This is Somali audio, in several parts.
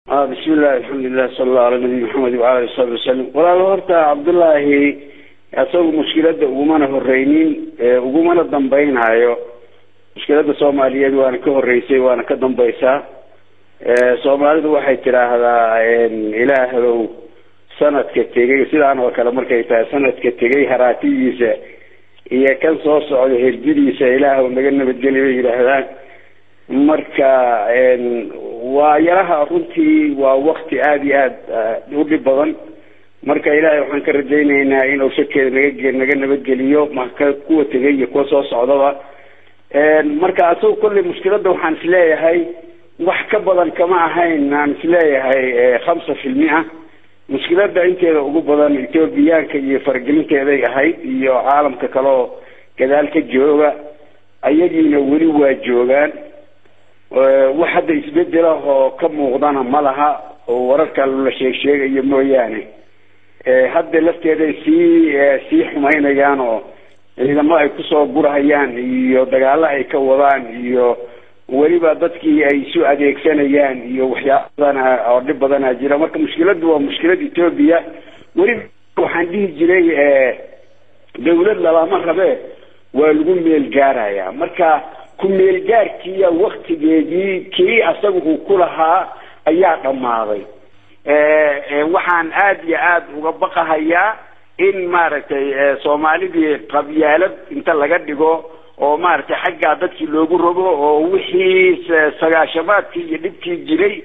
بسم الله الحمد لله صلى الله على النبي محمد وعلى اله وصحبه وسلم. ولا هورتا عبد الله asoo mushkilada ugumana horeynin ugumana dambeynaayo mushkilada Soomaaliyeed waana ka horeysay waana ka dambaysaa Soomaalidu waxay tiraahdaa ilaahow sanadka tegay sidaan oo kale markay tahay sanadka tegay haraatigiisa iyo kan soo socda hirdidiisa ilaahow naga nabadgeliyo yiraahdaan marka waa yaraha runtii waa waqti aad iyo aad u dhib badan marka ilaahay waxaan ka rajaynaynaa inuu shakeeda naga nabadgeliyo marka kuwa tegay iyo kuwa soo socdaba marka asoo kulli mushkilada waxaan isleeyahay wax ka badan kama ahayn aan isleeyahay 5% mushkilada inteeda ugu badan Itoobiyaanka iyo fargelinteeda ay ahayd iyo caalamka kale oo gadaalka jooga ayagiina wali waa joogaan wax hadda isbedelaho ka muuqdana malaha oo wararka la sheegayo mooyaane hadda lafteeda si xumaynayaan oo ciidamo ay ku soo gurahayaan iyo dagaalo ay ka wadaan iyo waliba dadkii ay soo adeegsanayaan iyo waxyaabana oo dhib badan jira marka mushkiladu waa mushkilad Itoobiya wali waxaan dhihi jiray dawlad lama rabe waa lagu meel gaaraya marka ku meel gaarkiya waqtigeedii kii asagu ku lahaa ayaa dhamaaday waxaan aad iyo aad uga baqahayaa in maaragtay Soomaalidii qabyaalad inta laga dhigo oo maaragtay xagga dadkii loogu rogo oo wixii sagaashamaadkii iyo dhibkii jiray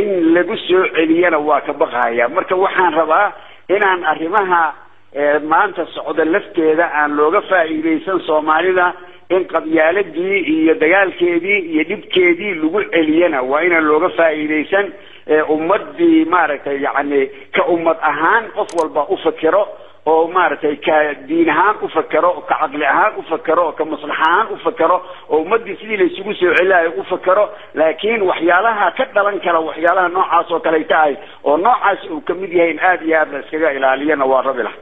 in lagu soo celiyana waa ka baqahayaa marka waxaan rabaa inaan arrimaha maanta socda lafteeda aan looga faa'iideysan Soomaalida in qabyaaladii iyo dagaalkeedii iyo dhibkeedii lagu celiyana waa in looga faa'iideysan ummadii maaragtay yani ka ummad ahaan qof walba u fakiro oo maaragtay ka diin ahaan u fakiro ka aqli ahaan u fakiro ka maslaxa ahaan u fakiro oo ummadii sidii la isugu soo celiyay u fakiro laakiin waxyaalaha ka dhalan kara waxyaalaha noocaas oo kale tahay oo noocaas uu kamid yahay in aad iyo aad la iskaga ilaaliyana waa rabilah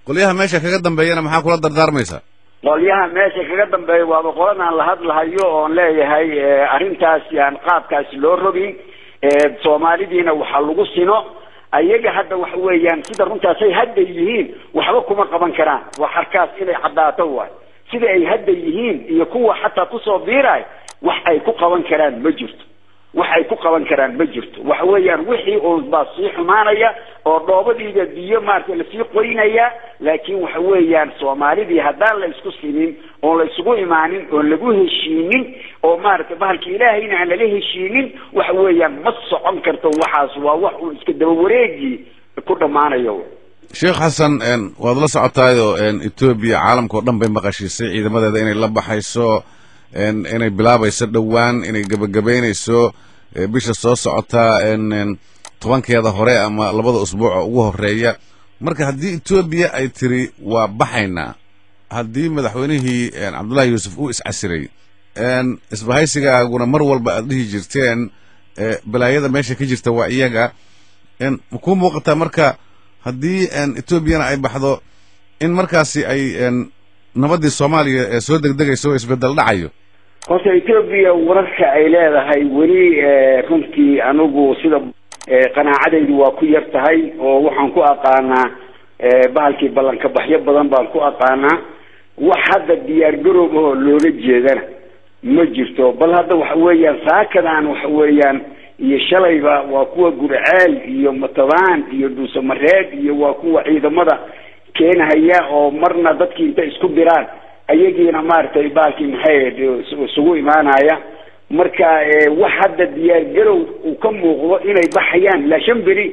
qoliyaha meesha kaga dambeeyana maxaa kula dardaarmaysaa qoliyaha meesha kaga dambeeyo waa qoladaan la hadlahayo oo leeyahay arintaas yaan qaabkaas loo rogin Soomaalidiina waxa lagu sino ayaga hadda wax weeyaan sida runtaas ay hadda yihiin waxba kuma qaban karaan wax harkaas inay cadaato waa sida ay hadda yihiin iyo kuwa xataa ku soo biiray wax ay ku qaban karaan ma jirto wax weeyaan wixii oo baasi xumaanaya oo dhoobadiida biyo maartay la sii qoynaya laakiin wax weeyaan Soomaalidii hadaan la isku sinin oo la isugu imaanin oo lagu heshiinin oo maartay bahalka Ilaahayna aan la heshiinin wax weeyaan ma socon karto waxaas waa wax uu iska daba wareegi ku dhamaanayo Sheekh Xasan waad la socotaayo Itoobiya caalamka oo dhan bay maqashiisay ciidamadeeda inay la baxayso inay bilaabayso dhawaan inay gabagabeynayso bisha soo socota tobankeeda hore ama labada usbuuc ugu horeeya marka haddii Itoobiya ay tiri waa baxayna haddii madaxweynihii Cabdullaahi Yuusuf uu iscasiray isbahaysigaaguna mar walba aad dhihi jirteen balaayada meesha ka jirta waa iyaga ku muuqata marka haddii Itoobiyana ay baxdo in markaasi ay nabadii Soomaaliya soo degdegayso isbedel dhacayo horta Itoobiya wararka ay leedahay wali runtii anigu sida qanaacadaydu waa ku yar tahay oo waxaan ku aqaanaa bahalkii ballanka baxyo badan baan ku aqaanaa wax hadda diyaar garow oo looga jeedana ma jirto bal hadda wax weeyaan saakadaan wax weeyaan iyo shalayba waa kuwa gurceel iyo matabaan iyo dhuusamareed iyo waa kuwa ciidamada keenaya oo marna dadkii inta isku diraan ayagiina maartay baaki maxay isugu imaanaya marka wax hadda diyaar garow uu ka muuqdo inay baxayaan la shambiri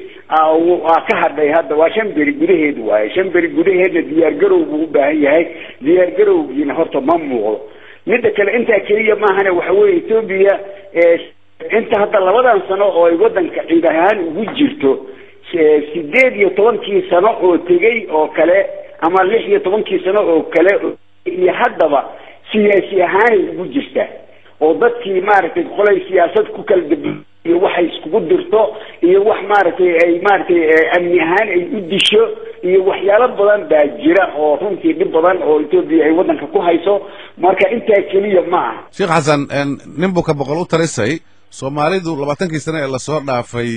ka hadhay hadda waa shambiri gudaheedu waay shambiri gudaheeda diyaar garow uu baahan yahay diyaar garowgiina horta ma muuqdo midda kale inta kaliya ma ahana waxa weeye Itoobiya inta hadda labadan sano oo ay wadanka ciid ahaan ugu jirto 18 sano oo tegay oo kale ama 16 sano oo kale iyo haddaba siyaasi ahaan ugu jirta oo dadkii maaragtay qolay siyaasad ku kala iyo waxay isku dirto iyo wax maaragtay ay amni ahaan ay u disho iyo waxyaalo badan baa jira oo runtii dib badan oo Itoobiya ay wadanka ku hayso marka inta kaliya ma Sheekh Xasan ninbu ka boqol u tarisay soomaalidu 20 sano ee la soo dhaafay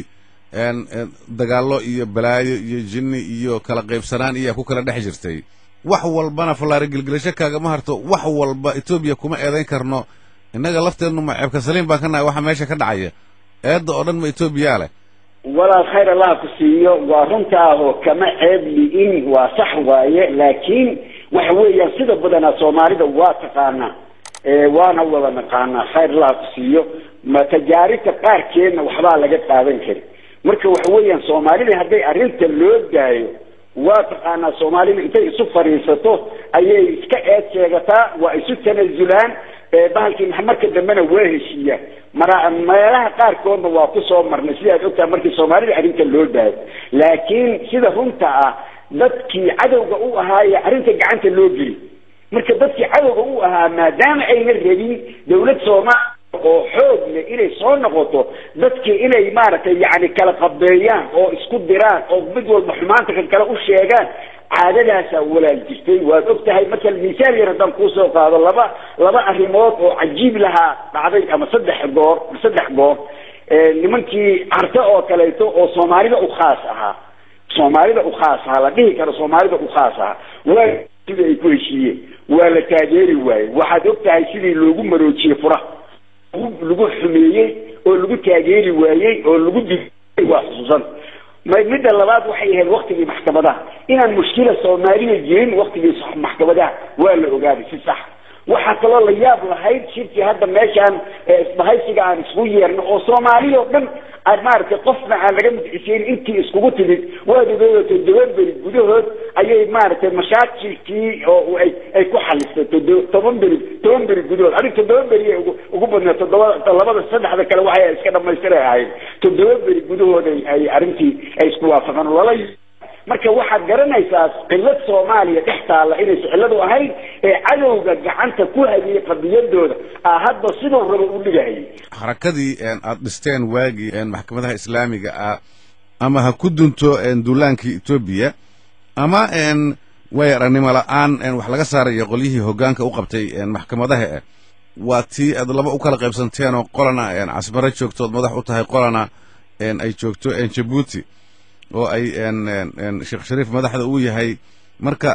dagaallo iyo balaayo iyo jinni iyo kala qaybsanaan iyo ku kala dhex jirtay wax walbana falaar gilgilasho kaaga ma harto wax walba Itoobiya kuma eedayn karno innaga lafteenu ma ceebka saliim baan kana waxa meesha ka dhacaya eedda oo dhan ma Itoobiya leh wala khayr Allah ku siiyo waa runtaa kama ceeb liin waa sax waaye laakiin waxa weeyaan sida badana Soomaalida waa taqaana waana wada naqaana khayr Allah ku siiyo ma tajaarita qaarkeena waxba laga qaadan karin marka waxa weeyaan Soomaalida haday arinta loo daayo waa taqaana Soomaalida intay isu fariisato ayay iska eed sheegataa waa isu tanazulaan bahalkii marka dambena waa heshiiya meelaha qaarkoodna waa ku soo marnay sida aad ogtaa markii Soomaalida arinta loo daayo laakiin sida runta ah dadkii cadawga u ahaa arinta gacanta loo geli marka dadkii cadawga u ahaa maadaama ayna rabin dawlad Soomaaliya oo xoog leh inay soo noqoto dadkii inay maaragtay yani kala qabeeyaan oo isku diraan oo mid walba xumaanta kale u sheegaan caadadaas walaal jirtay waad ogtahay marka miisaal yar hadan ku soo qaado laba arrimood oo cajiib laha dhacday ama saddex goor nimankii arta oo kaleeto oo Soomaalida u khaas aha la dhihi karo Soomaalida u khaas aha walaal sida ay ku heshiiyeen waa la taageeri waayay waxaad ogtahay sidii loogu maroojiyay furaha lagu xumeeyay oo lagu taageeri waayay oo lagu dibay waa xusuusan midda labaad waxay ahayd waqtigii maxkamadaha inaan mushkilad Soomaaliya jirin waqtigii maxkamadaha waa la ogaaday si sax waxa kaloo la yaab lahayd shirki hadda meeshan isbahaysiga aan isku yeerno oo Soomaaliya oo dhan aad maartay qofna aan laga midciiseen intii iskugu timid waa dadooda dawladda gudahood ayay maartay mashaakilkii oo ay ku xalistay toban beri gudahood adiga toban beri ugu badnaa labada saddexda kale waxay iska dhamaystiray toban beri gudahood ay arintii ay isku waafaqaan walay marka waxaad garanaysaa qillad Soomaaliya dhextaala inay ciladu ahayd ee cadawga gacanta ku hayay qadiyadooda hadba sidoo rabo u dhigay harakadii aad dhisteen waagi maxkamadaha islaamiga ama ha ku dunto duulaankii Itoobiya ama way aranimo la'aan wax laga saarayo qolyihii hoggaanka u qabtay maxkamadaha waa tii aad laba u kala qaybsanteen oo qolana casbara joogto madax u tahay qolana ay joogto Djibouti oo ay Sheekh Shariif madaxda uu yahay marka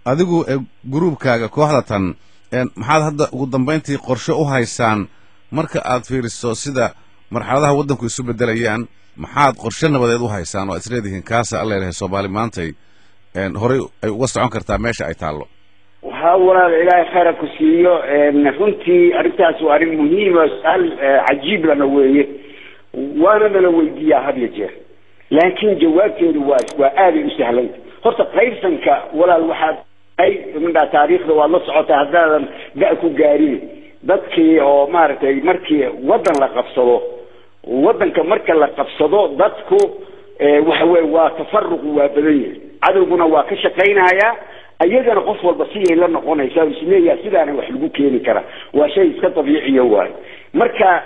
adigu groupkaaga kooxda tan maxaad hadda ugu dambeyntii qorshe u haysaan marka aad fiiriso sida marxaladaha waddanku isu bedelayaan maxaad qorshe nabadeed u haysaan oo isleedihiin kaasa alla ilaahay Soomaali maantay horay ay uga socon kartaa meesha ay taalo waxa walaal ilaahay khayr ku siiyo runtii arintaas waa arin muhiim ah su'aal cajiib lana weeye waana la weydiiyaa had iyo jeer laakiin jawaabteedu waa aad u sahlan horta qaybsanka walaal waxa ay minda taariikhda waa la socota hadaan da ku gaarin dadkii oo maartay markii wadan la qabsado wadanka marka la qabsado dadku waxa way waa tafarruq waa badan yahay cadawguna waa ka shaqeynaya ayagana qof walba si ay la noqonaysaa isleeyahay sidaana wax lagu keeni kara waa shay iska dabiici ah marka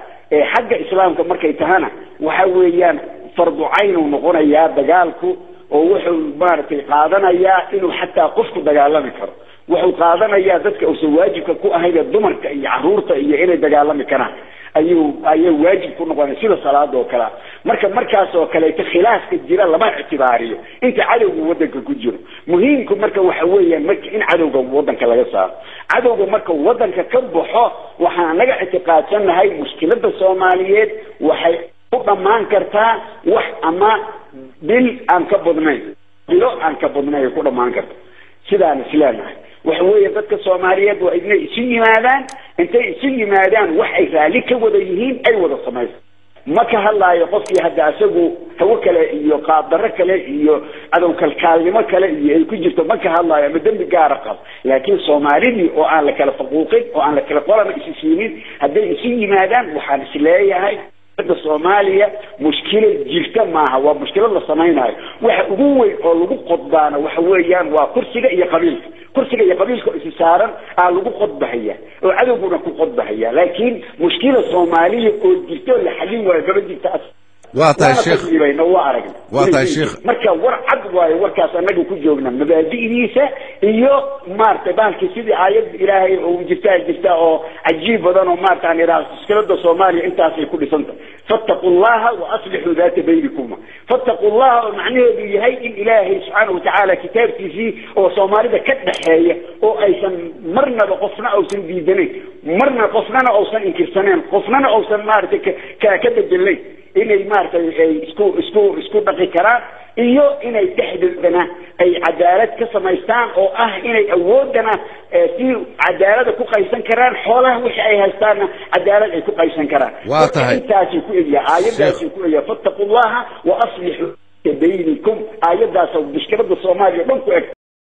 xagga islaamka markay tahana waxa weeyaan fardu cayn uu noqonayaa dagaalku oo wuxuu maartay qaadanayaa inuu xataa qofku dagaalami karo wuxuu qaadanayaa dadka oo waajibka ku ahayd dumarka iyo caruurta iyo inay dagaalami karaan ayuu waajib ku noqonaya sida salaada oo kala markaas oo kale khilaafka jira lama ictibaariyo inta cadawga wadanka ku jiro muhiimku marka waxa weeyaan marka in cadawga wadanka laga saaro cadawga marka wadanka ka baxo waxaan naga ictiqaadsanahay mushkilada Soomaaliyeed waxay u dhamaan kartaa wax ama bil aan ka badnayn bilo aan ka badnayn ku dhamaan karto sidaan islaamahay waxa weeye dadka Soomaaliyeed waa inay isu yimaadaan intay isu yimaadaan wax ay raali ka wada yihiin ay wada sameeyaan ma ka hadlaayo qofkii hadda asagu hawo kale iyo qaadaro kale iyo adow kalkaalnimo kale iyo ay ku jirto ma ka hadlaayo ma dambi gaar ah laakiin Soomaalidii oo aan la kala faquuqin oo aan la kala qoran isu siinin haday isu yimaadaan waxaan isleeyahay Soomaaliya mushkilad jirta maaha waa mushkilad la sameeynayo waxa ugu weyn oo lagu qodbaana waxa weeyaan waa kursiga iyo qabiilka is saaran lagu qodbahaya oo cadawguna ku qodbahaya laakiin mushkilad Soomaaliya oo jirto la xalin waa gabadhiisa واطا الشيخ واطا الشيخ marka war cad waayo warkaas anagu ku joogna mabaadi'diisa iyo maartay baalki sidii aayad ilaahay oo jirta oo ajiib badan oo maartaan mushkilada Soomaaliya intaas ay ku dhisanta fattaqullaha wa aslihu dhaata baynikum fattaqullaha macnaheedu yahay in ilaahay subhanahu wa ta'ala kitaabkiisi oo Soomaalida ka dhaxeeya oo aysan marnaba qofna awsan diidanin marna qofna awsan inkirsaneen qofna awsan maartay ka bedelay inay maartay ay isku dhaqi karaan iyo inay taxdiidana ay cadaalad ka samaystaan oo ah inay awoodana si cadaalad ku qaysan karaan xoolaha wixii ay haystaan cadaalad ay ku qaysan karaan intaas ku iiya aayadaas ku iiya fattaqullaha wa aslihu baynakum aayadaas oo mushkilada Soomaaliya dhan ku